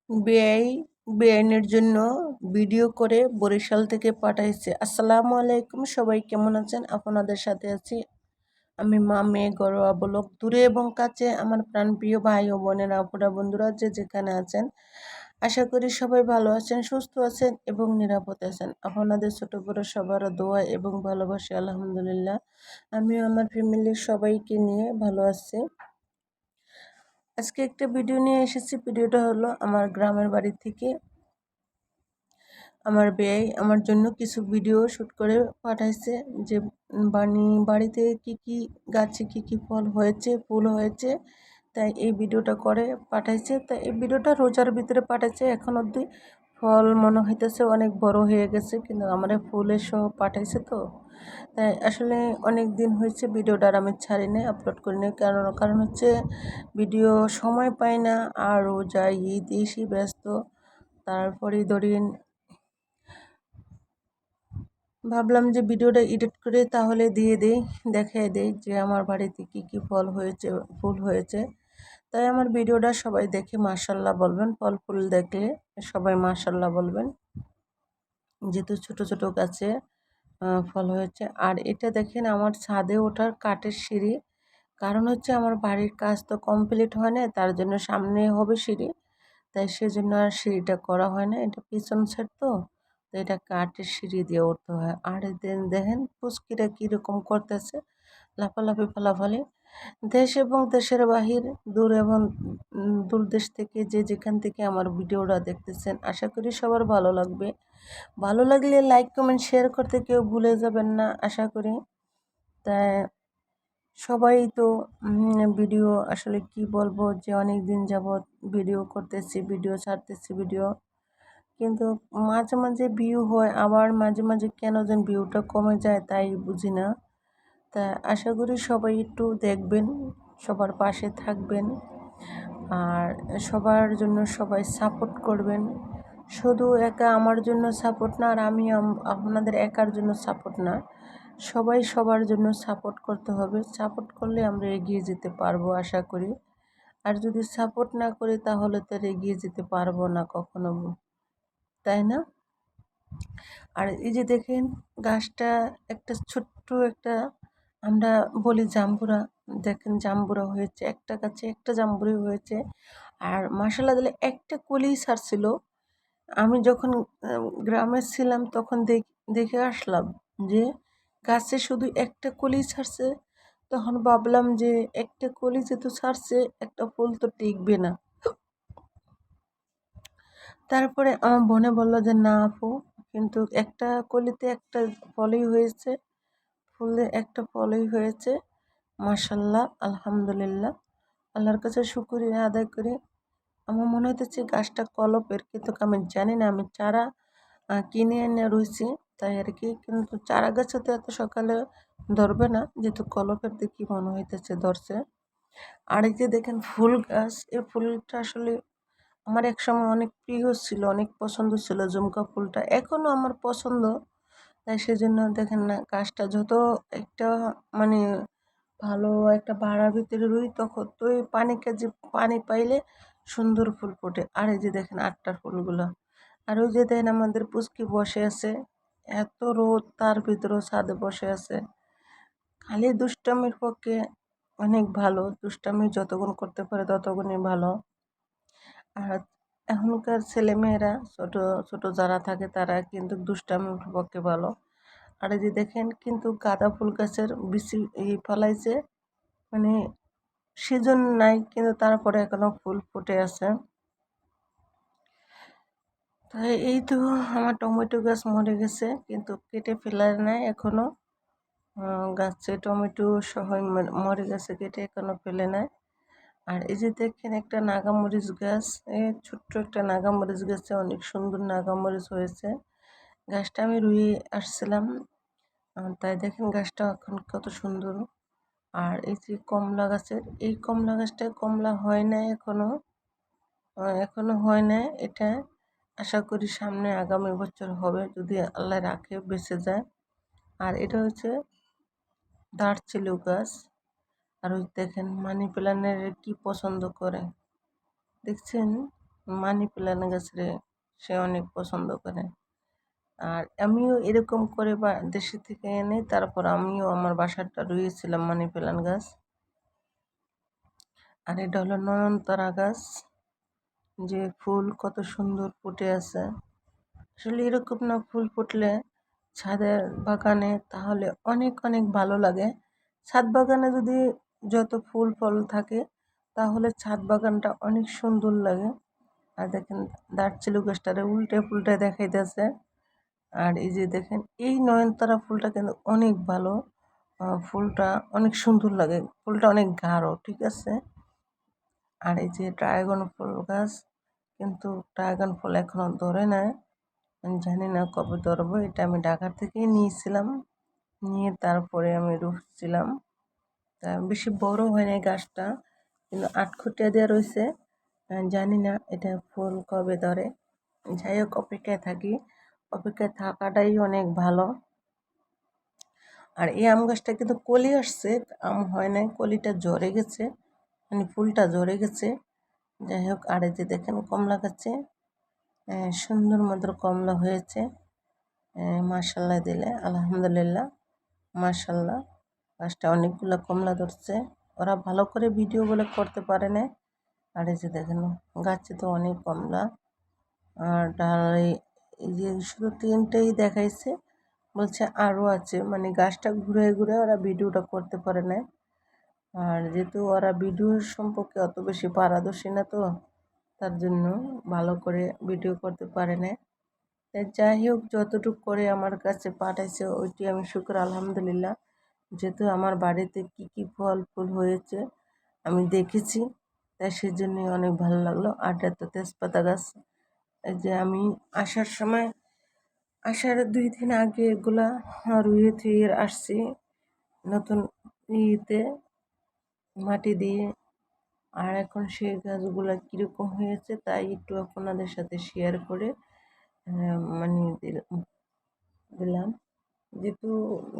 বেআই বেআইনের জন্য ভিডিও করে বরিশাল থেকে পাঠাইছে। আসসালামু আলাইকুম, সবাই কেমন আছেন? আপনাদের সাথে আছি আমি মা মেয়ে ঘরোয়া ব্লগ। দূরে এবং কাছে আমার প্রাণপ্রিয় ভাই ও বোনেরা, আপুরা, বন্ধুরা যে যেখানে আছেন, আশা করি সবাই ভালো আছেন, সুস্থ আছেন এবং নিরাপদ আছেন। আপনাদের ছোট বড় সবার দোয়া এবং ভালোবাসা আলহামদুলিল্লাহ আমিও আমার ফ্যামিলির সবাইকে নিয়ে ভালো আছি। আজকে একটা ভিডিও নিয়ে এসেছি। ভিডিওটা হলো আমার গ্রামের বাড়ি থেকে আমার বেয়াই আমার জন্য কিছু ভিডিও শ্যুট করে পাঠাইছে, যে বাড়িতে কি কি গাছে কি কি ফল হয়েছে, ফুল হয়েছে, তাই এই ভিডিওটা করে পাঠাইছে। তাই এই ভিডিওটা রোজার ভিতরে পাঠাইছে। এখন অবধি ফল মনে হইতেছে অনেক বড় হয়ে গেছে, কিন্তু আমার ফুলের সহ পাঠাইছে। তো তাই আসলে অনেক দিন হয়েছে ভিডিওটা আর আমি ছাড়ি নাই, আপলোড করি নাই। কারণ হচ্ছে ভিডিও সময় পাই না, আর রোজা ঈদ এসি ব্যস্ত। তারপরে ধরিন ভাবলাম যে ভিডিওটা এডিট করে তাহলে দিয়ে দেই, দেখিয়ে দেই যে আমার বাড়িতে কি কি ফল হয়েছে, ফুল হয়েছে। তাই আমার ভিডিওটা সবাই দেখে মাশাল্লাহ বলবেন। ফল ফুল দেখলে সবাই মাশাল্লাহ বলবেন, যেহেতু ছোট ছোট গাছে ফল হয়েছে। আর এটা দেখেন আমার ছাদে ওঠার কাঠের সিঁড়ি। কারণ হচ্ছে আমার বাড়ির কাজ তো কমপ্লিট হয় না, তার জন্য সামনে হবে সিঁড়ি, তাই সেজন্য আর সিঁড়িটা করা হয় না। এটা পিছন সাইড তো, তো এটা কাঠের সিঁড়ি দিয়ে উঠতে হয়। আর দেখেন পুচকিরা কীরকম করতেছে, লাফালাফি ফালাফালি। দেশ এবং দেশের বাহির, দূর এবং দূর দেশ থেকে যে যেখান থেকে আমার ভিডিওটা দেখতেছেন, আশা করি সবার ভালো লাগবে। ভালো লাগলে লাইক কমেন্ট শেয়ার করতে কেউ ভুলে যাবেন না, আশা করি। তাই সবাই তো ভিডিও আসলে কি বলবো, যে অনেক দিন যাবৎ ভিডিও করতেছি, ভিডিও ছাড়তেছি ভিডিও, কিন্তু মাঝে মাঝে ভিউ হয়, আবার মাঝে মাঝে কেন যেন ভিউটা কমে যায়, তাই বুঝি না। তা আশা করি সবাই একটু দেখবেন, সবার পাশে থাকবেন, আর সবার জন্য সবাই সাপোর্ট করবেন। শুধু একা আমার জন্য সাপোর্ট না, আর আমি আপনাদের একার জন্য সাপোর্ট না, সবাই সবার জন্য সাপোর্ট করতে হবে। সাপোর্ট করলে আমরা এগিয়ে যেতে পারবো আশা করি। আর যদি সাপোর্ট না করি তাহলে তো আর এগিয়ে যেতে পারবো না কখনো, তাই না? আর এই যে দেখেন গাছটা একটা ছোট্ট একটা, আমরা বলি জাম্বুরা, দেখেন জাম্বুরা হয়েছে, একটা গাছে একটা জাম্বুরি হয়েছে। আর মাশাআল্লাহ দিলে একটা কলি ছাড়ছিল। আমি যখন গ্রামে ছিলাম তখন দেখে আসলাম যে গাছে শুধু একটা কলি ছাড়ছে। তখন ভাবলাম যে একটা কলি যেহেতু ছাড়ছে, একটা ফুল তো টিকবে না। তারপরে আমার বোনে বলল যে না আপু, কিন্তু একটা কলিতে একটা ফলই হয়েছে, ফুলে একটা ফলই হয়েছে। মাশাল্লাহ, আলহামদুলিল্লাহ, আল্লাহর কাছে শুকরিয়া আদায় করি। আমার মনে হইতেছে গাছটা কলপের, কিন্তু আমি জানি না, আমি চারা কিনে এনে রুইছি তাই আর কি। কিন্তু চারা গাছে তো এত সকালে ধরবে না, যেহেতু কলপের দেখি মনে হইতেছে ধরছে। আর এই যে দেখেন ফুল গাছ, এই ফুলটা আসলে আমার একসময় অনেক প্রিয় ছিল, অনেক পছন্দ ছিল ঝুমকা ফুলটা, এখনও আমার পছন্দ। তাই সেজন্য দেখেন না, গাছটা যত একটা মানে ভালো একটা বাড়ার ভিতরে রুই, তখন তো এই পানি পাইলে সুন্দর ফুল ফোটে। আর এই যে দেখেন আটটার ফুলগুলো। আর ওই যে দেখেন আমাদের পুচকি বসে আছে, এত রোদ তার ভিতরেও ছাদে বসে আছে। খালি দুষ্টামির পক্ষে অনেক ভালো, দুষ্টামি যতক্ষণ করতে পারে ততক্ষণই ভালো। আর এখনকার ছেলেমেয়েরা ছোট ছোট যারা থাকে তারা কিন্তু দুষ্টামির পক্ষে ভালো। আর এই যে দেখেন কিন্তু গাঁদা ফুল গাছের বেশি ফলাইছে, মানে সিজন নাই, কিন্তু তারপরে এখনো ফুল ফুটে আছে। তাই এই তো আমার টমেটো গাছ মরে গেছে, কিন্তু কেটে ফেলার নাই এখনো। গাছে টমেটো সহ মরে গেছে, কেটে এখনো ফেলে নাই। আর এই যে দেখেন একটা নাগামরিচ গাছ, এই ছোট্ট একটা নাগামরিচ গাছে অনেক সুন্দর নাগামরিচ হয়েছে। গাছটা আমি রুইয়ে আসছিলাম, তাই দেখেন গাছটা এখন কত সুন্দর। আর এই যে কমলা গাছের, এই কমলা গাছটায় কমলা হয় না এখনো, এখনো হয় না। এটা আশা করি সামনে আগামী বছর হবে, যদি আল্লাহ রাখে বেঁচে যায়। আর এটা হচ্ছে দারচিনি গাছ। আর ওই দেখেন মানি প্ল্যান্টের কি পছন্দ করে, দেখছেন? মানি প্ল্যান্ট গাছরে সে অনেক পছন্দ করে। আর আমিও এরকম করে দেশে থেকে এনে তারপর আমিও আমার বাসাটা রুইয়েছিলাম মানি প্ল্যান্ট গাছ। আর এটা হলো নয়নতারা গাছ, যে ফুল কত সুন্দর ফুটে আছে। আসলে এরকম না ফুল ফুটলে ছাদের বাগানে তাহলে অনেক অনেক ভালো লাগে। ছাদ বাগানে যদি যত ফুল ফল থাকে তাহলে ছাদ বাগানটা অনেক সুন্দর লাগে। আর দেখেন দারচিনি গাছটারে উল্টে পুল্টে দেখাইতেছে। আর এই যে দেখেন এই নয়নতারা ফুলটা কিন্তু অনেক ভালো, ফুলটা অনেক সুন্দর লাগে, ফুলটা অনেক গাঢ়, ঠিক আছে। আর এই যে ড্রাগন ফল গাছ, কিন্তু ড্রাগন ফল এখনো ধরে নাই, আমি জানি না কবে ধরবো। এটা আমি ঢাকা থেকেই নিয়েছিলাম, নিয়ে তারপরে আমি রুখছিলাম। তা বেশি বড় হয় নাই গাছটা, কিন্তু আটখুটিয়া দিয়ে রয়েছে। জানি না এটা ফুল কবে ধরে। যাই হোক, অপেক্ষায় থাকি, অপেক্ষায় থাকাটাই অনেক ভালো। আর এই আম গাছটা কিন্তু কলি আসছে, আম হয় নাই, কলিটা ঝরে গেছে, মানে ফুলটা ঝরে গেছে। যাই হোক, আর এই যে দেখেন কমলা গাছে সুন্দর মতো কমলা হয়েছে। মাশাল্লাহ দিলে আলহামদুলিল্লাহ, মাশাল্লাহ। গাছটা অনেকগুলো কমলা ধরছে, ওরা ভালো করে ভিডিও বলে করতে পারে না। আর এই যে দেখেন গাছে তো অনেক কমলা। আর ডালে এই যে শুধু তিনটেই দেখাইছে, বলছে আরও আছে, মানে গাছটা ঘুরে ঘুরে ওরা ভিডিওটা করতে পারে না। আর যেহেতু ওরা ভিডিও সম্পর্কে অত বেশি পারদর্শী না, তো তার জন্য ভালো করে ভিডিও করতে পারে না। যাই হোক, যতটুকু করে আমার কাছে পাঠাইছে ওইটি আমি শুকর আলহামদুলিল্লাহ। যেহেতু আমার বাড়িতে কি কি ফল ফুল হয়েছে আমি দেখেছি, তাই সেজন্যই অনেক ভালো লাগলো। আর এটা তেজপাতা গাছ, এই যে আমি আসার সময়, আসার 2 দিন আগে এগুলা রুইয়ে থুয়ে আসছি নতুন ইয়েতে, মাটি দিয়ে। আর এখন সেই গাছগুলা কীরকম হয়েছে তাই একটু আপনাদের সাথে শেয়ার করে মানে দিলাম। যেহেতু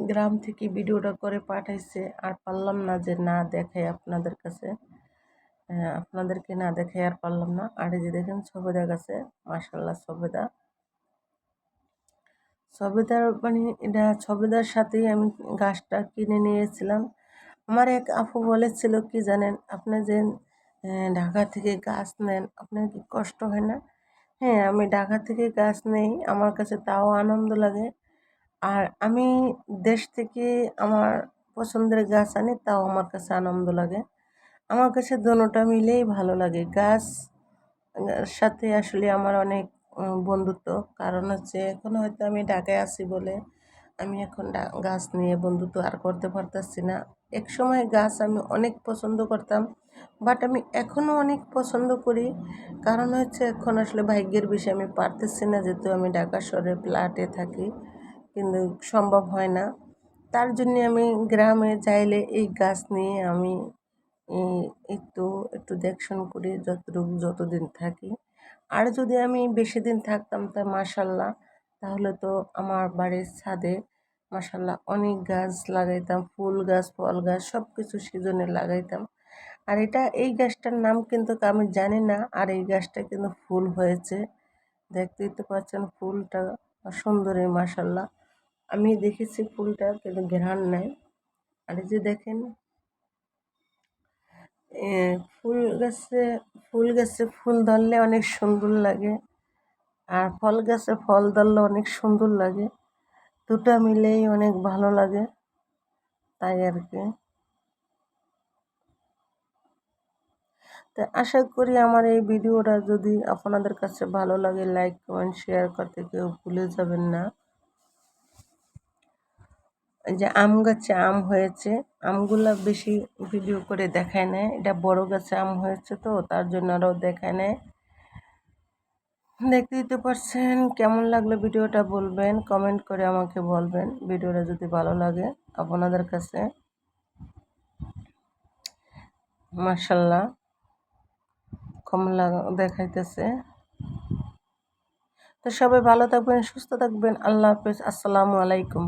গ্রাম থেকে ভিডিওটা করে পাঠাইছে, আর পারলাম না যে না দেখাই আপনাদের কাছে, আপনাদেরকে না দেখাই আর পারলাম না। আর এই যে দেখেন সবেদা গাছে, মাশাল্লাহ সবেদা, সবেদার মানে এটা সবেদার সাথেই আমি গাছটা কিনে নিয়েছিলাম। আমার এক আপু বলেছিল কি জানেন, আপনি যে ঢাকা থেকে গাছ নেন আপনার কি কষ্ট হয় না? হ্যাঁ, আমি ঢাকা থেকে গাছ নেই, আমার কাছে তাও আনন্দ লাগে। আর আমি দেশ থেকে আমার পছন্দের গাছ আনি, তাও আমার কাছে আনন্দ লাগে। আমার কাছে দোনোটা মিলেই ভালো লাগে। গাছ সাথে আসলে আমার অনেক বন্ধুত্ব, কারণ হচ্ছে এখন হয়তো আমি ঢাকায় আছি বলে আমি এখন গাছ নিয়ে বন্ধুত্ব আর করতে পারতেছি না। এক সময় গাছ আমি অনেক পছন্দ করতাম, বাট আমি এখনও অনেক পছন্দ করি। কারণ হচ্ছে এখন আসলে ভাগ্যের বিষয়, আমি পারতেছি না, যেহেতু আমি ঢাকা শহরে ফ্ল্যাটে থাকি, কিন্তু সম্ভব হয় না। তার জন্যে আমি গ্রামে যাইলে এই গাছ নিয়ে আমি একটু একটু দেখশন করি যতদিন থাকি। আর যদি আমি বেশি দিন থাকতাম তা মাশাল্লাহ, তাহলে তো আমার বাড়ির ছাদে মাশাল্লাহ অনেক গাছ লাগাইতাম, ফুল গাছ ফল গাছ সব কিছু সিজনে লাগাইতাম। আর এই গাছটার নাম কিন্তু আমি জানি না। আর এই গাছটা কিন্তু ফুল হয়েছে, দেখতেই তো পাচ্ছেন ফুলটা সুন্দরী মাশাল্লাহ। আমি দেখেছি ফুলটা, কিন্তু ঘ্রাণ নাই। আর এই যে দেখেন ফুল গাছে ফুল ধরলে অনেক সুন্দর লাগে, আর ফল গাছে ফল ধরলে অনেক সুন্দর লাগে। দুটা মিলেই অনেক ভালো লাগে, তাই আর কি। তো আশা করি আমার এই ভিডিওটা যদি আপনাদের কাছে ভালো লাগে, লাইক কমেন্ট শেয়ার করতে কেউ ভুলে যাবেন না। এই যে আম গাছে আম হয়েছে, আমগুলা বেশি ভিডিও করে দেখায় নেয়, এটা বড় গাছে আম হয়েছে তো তার জন্য আরও দেখায় নেয়। দেখতে দিতে পারছেন। কেমন লাগলো ভিডিওটা বলবেন, কমেন্ট করে আমাকে বলবেন ভিডিওটা যদি ভালো লাগে আপনাদের কাছে। মাশাল্লাহ কমলা দেখাইতেছে। তো সবাই ভালো থাকবেন, সুস্থ থাকবেন। আল্লাহ হাফেজ, আসসালামু আলাইকুম।